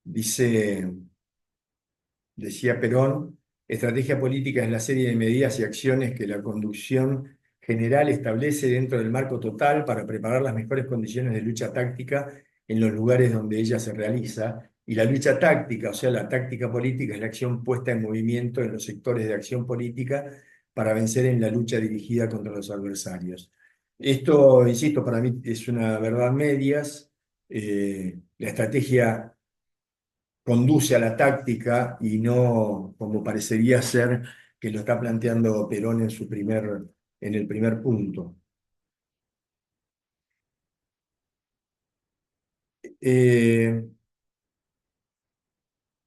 S1: Dice, decía Perón, estrategia política es la serie de medidas y acciones que la conducción general establece dentro del marco total para preparar las mejores condiciones de lucha táctica en los lugares donde ella se realiza. Y la lucha táctica, o sea, la táctica política, es la acción puesta en movimiento en los sectores de acción política para vencer en la lucha dirigida contra los adversarios. Esto, insisto, para mí es una verdad medias. La estrategia conduce a la táctica y no como parecería ser que lo está planteando Perón en en el primer punto. Eh,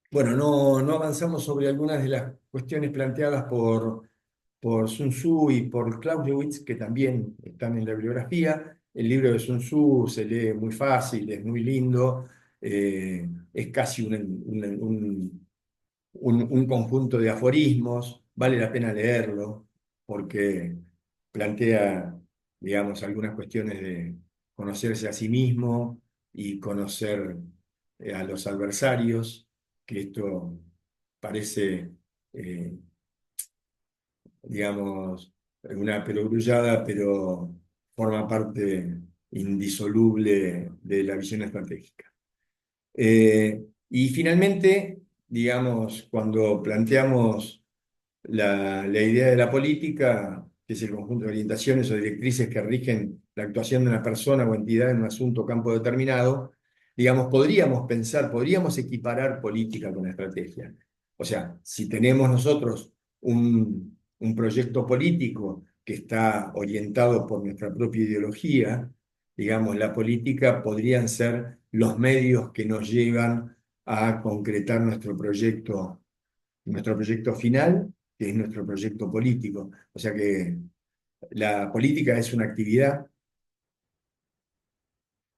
S1: bueno, no avanzamos sobre algunas de las cuestiones planteadas por Sun Tzu y por Clausewitz, que también están en la bibliografía. El libro de Sun Tzu se lee muy fácil, es muy lindo, es casi un conjunto de aforismos, vale la pena leerlo porque plantea, digamos, algunas cuestiones de conocerse a sí mismo y conocer a los adversarios, que esto parece, eh, digamos, una perogrullada, pero forma parte indisoluble de la visión estratégica. Y finalmente, digamos, cuando planteamos la idea de la política, que es el conjunto de orientaciones o directrices que rigen la actuación de una persona o entidad en un asunto o campo determinado, digamos, podríamos equiparar política con estrategia. O sea, si tenemos nosotros un proyecto político que está orientado por nuestra propia ideología, digamos, la política podrían ser los medios que nos llevan a concretar nuestro proyecto final, que es nuestro proyecto político. O sea que la política es una actividad,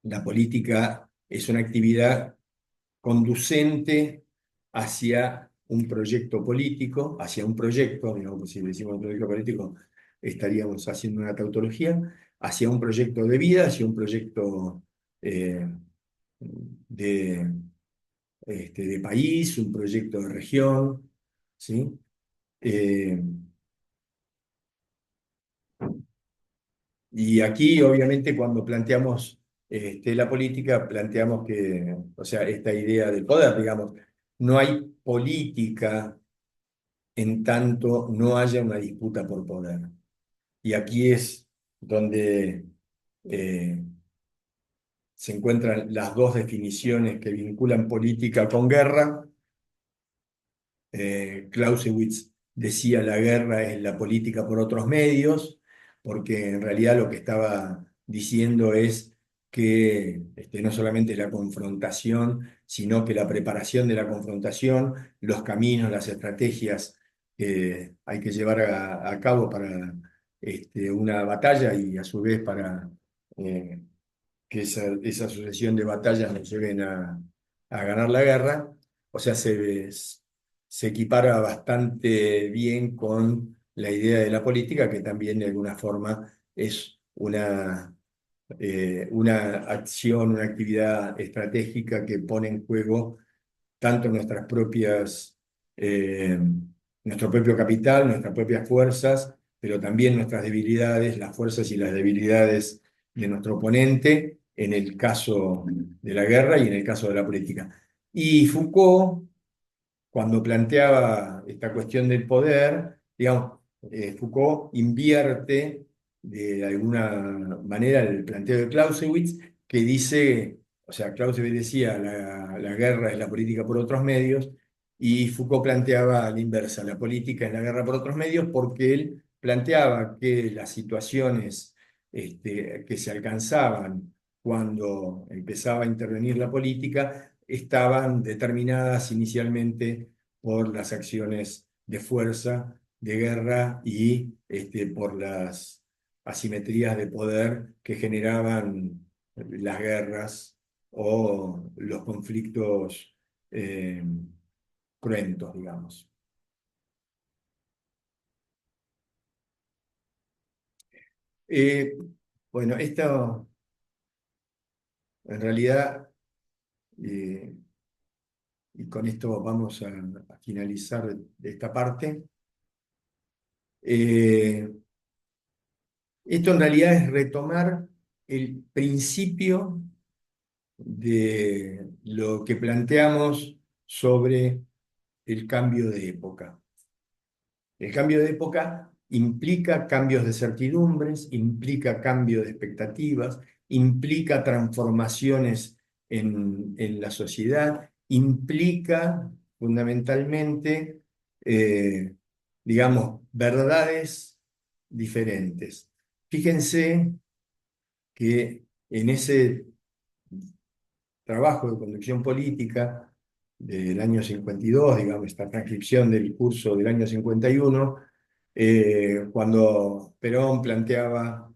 S1: la política es una actividad conducente hacia un proyecto político, hacia un proyecto, digamos, si decimos un proyecto político, estaríamos haciendo una tautología, hacia un proyecto de vida, hacia un proyecto eh, de, de país, un proyecto de región, ¿sí? Eh, Y aquí, obviamente, cuando planteamos la política, planteamos que, o sea, esta idea del poder, digamos, no hay política en tanto no haya una disputa por poder. Y aquí es donde eh, se encuentran las dos definiciones que vinculan política con guerra. Clausewitz decía la guerra es la política por otros medios, porque en realidad lo que estaba diciendo es que no solamente la confrontación, sino que la preparación de la confrontación, los caminos, las estrategias que hay que llevar a cabo para una batalla y a su vez para que esa sucesión de batallas nos lleven a ganar la guerra. O sea, se equipara bastante bien con la idea de la política, que también de alguna forma es una acción, una actividad estratégica que pone en juego tanto eh, nuestro propio capital, nuestras propias fuerzas, pero también nuestras debilidades, las fuerzas y las debilidades de nuestro oponente, en el caso de la guerra y en el caso de la política. Y Foucault, cuando planteaba esta cuestión del poder, digamos, Foucault invierte de alguna manera el planteo de Clausewitz, que dice, o sea, Clausewitz decía, la guerra es la política por otros medios, y Foucault planteaba a la inversa, la política es la guerra por otros medios, porque él planteaba que las situaciones que se alcanzaban cuando empezaba a intervenir la política estaban determinadas inicialmente por las acciones de fuerza, de guerra y por las asimetrías de poder que generaban las guerras o los conflictos eh, cruentos, digamos. Eh, bueno, esto en realidad, eh, y con esto vamos a finalizar de esta parte. Eh, Esto en realidad es retomar el principio de lo que planteamos sobre el cambio de época. El cambio de época implica cambios de certidumbres, implica cambio de expectativas, implica transformaciones en la sociedad, implica fundamentalmente, eh, digamos, verdades diferentes. Fíjense que en ese trabajo de conducción política del año 52, digamos, esta transcripción del curso del año 51, cuando Perón planteaba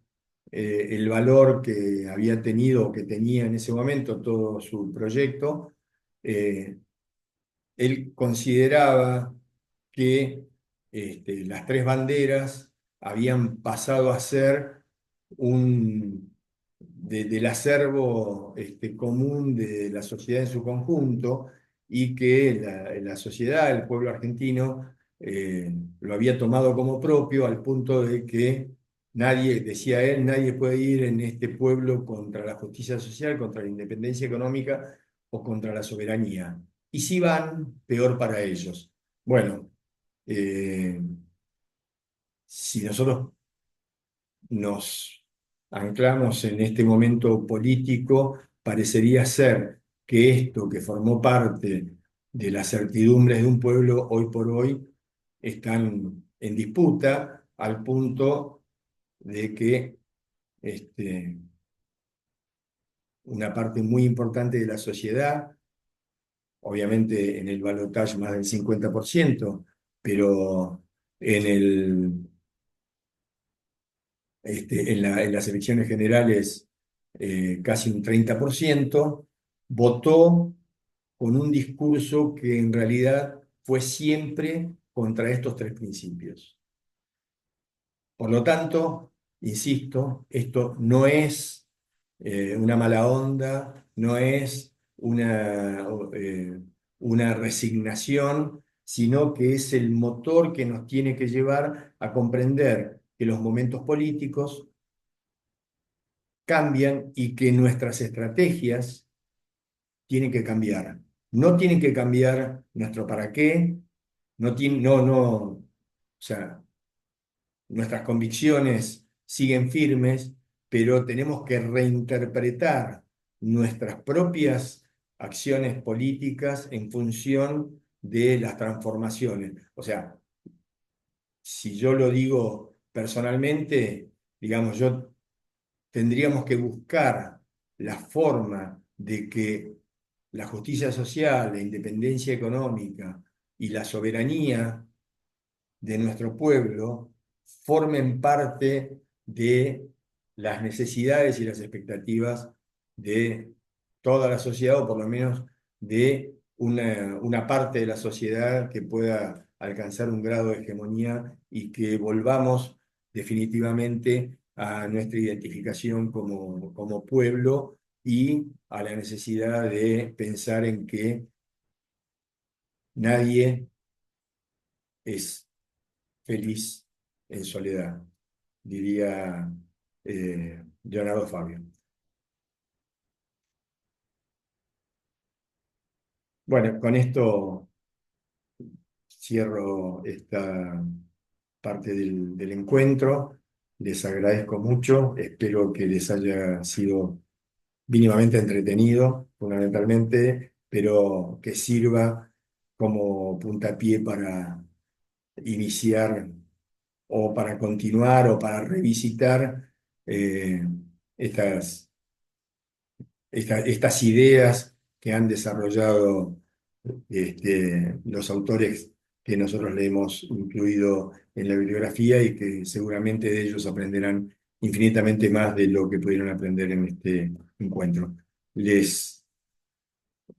S1: el valor que había tenido o que tenía en ese momento todo su proyecto, eh, él consideraba que las tres banderas habían pasado a ser del acervo común de la sociedad en su conjunto y que la sociedad, el pueblo argentino, lo había tomado como propio al punto de que nadie, decía él, nadie puede ir en este pueblo contra la justicia social, contra la independencia económica o contra la soberanía. Y si van, peor para ellos. Bueno, eh, si nosotros nos anclamos en este momento político, parecería ser que esto que formó parte de las certidumbres de un pueblo hoy por hoy están en disputa al punto de que este, una parte muy importante de la sociedad, obviamente en el balotaje más del 50%, pero en en las elecciones generales casi un 30%, votó con un discurso que en realidad fue siempre contra estos tres principios. Por lo tanto, insisto, esto no es una mala onda, no es eh, una resignación, sino que es el motor que nos tiene que llevar a comprender que los momentos políticos cambian y que nuestras estrategias tienen que cambiar. No tienen que cambiar nuestro para qué, o sea, nuestras convicciones siguen firmes, pero tenemos que reinterpretar nuestras propias acciones políticas en función de las transformaciones. O sea, si yo lo digo personalmente, digamos, tendríamos que buscar la forma de que la justicia social, la independencia económica y la soberanía de nuestro pueblo formen parte de las necesidades y las expectativas de toda la sociedad, o por lo menos de una parte de la sociedad que pueda alcanzar un grado de hegemonía y que volvamos definitivamente a nuestra identificación como pueblo y a la necesidad de pensar en que nadie es feliz en soledad, diría Leonardo Fabio. Bueno, con esto cierro esta parte del encuentro. Les agradezco mucho, espero que les haya sido mínimamente entretenido, fundamentalmente, pero que sirva como puntapié para iniciar o para continuar o para revisitar eh, estas, estas ideas que han desarrollado los autores que nosotros le hemos incluido en la bibliografía y que seguramente de ellos aprenderán infinitamente más de lo que pudieron aprender en este encuentro. Les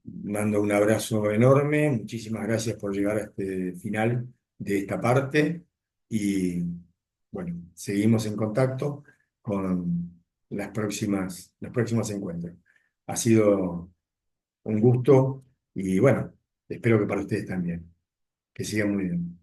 S1: mando un abrazo enorme, muchísimas gracias por llegar a este final de esta parte y bueno, seguimos en contacto con los próximos encuentros. Ha sido un gusto y bueno, espero que para ustedes también. Que sigan muy bien.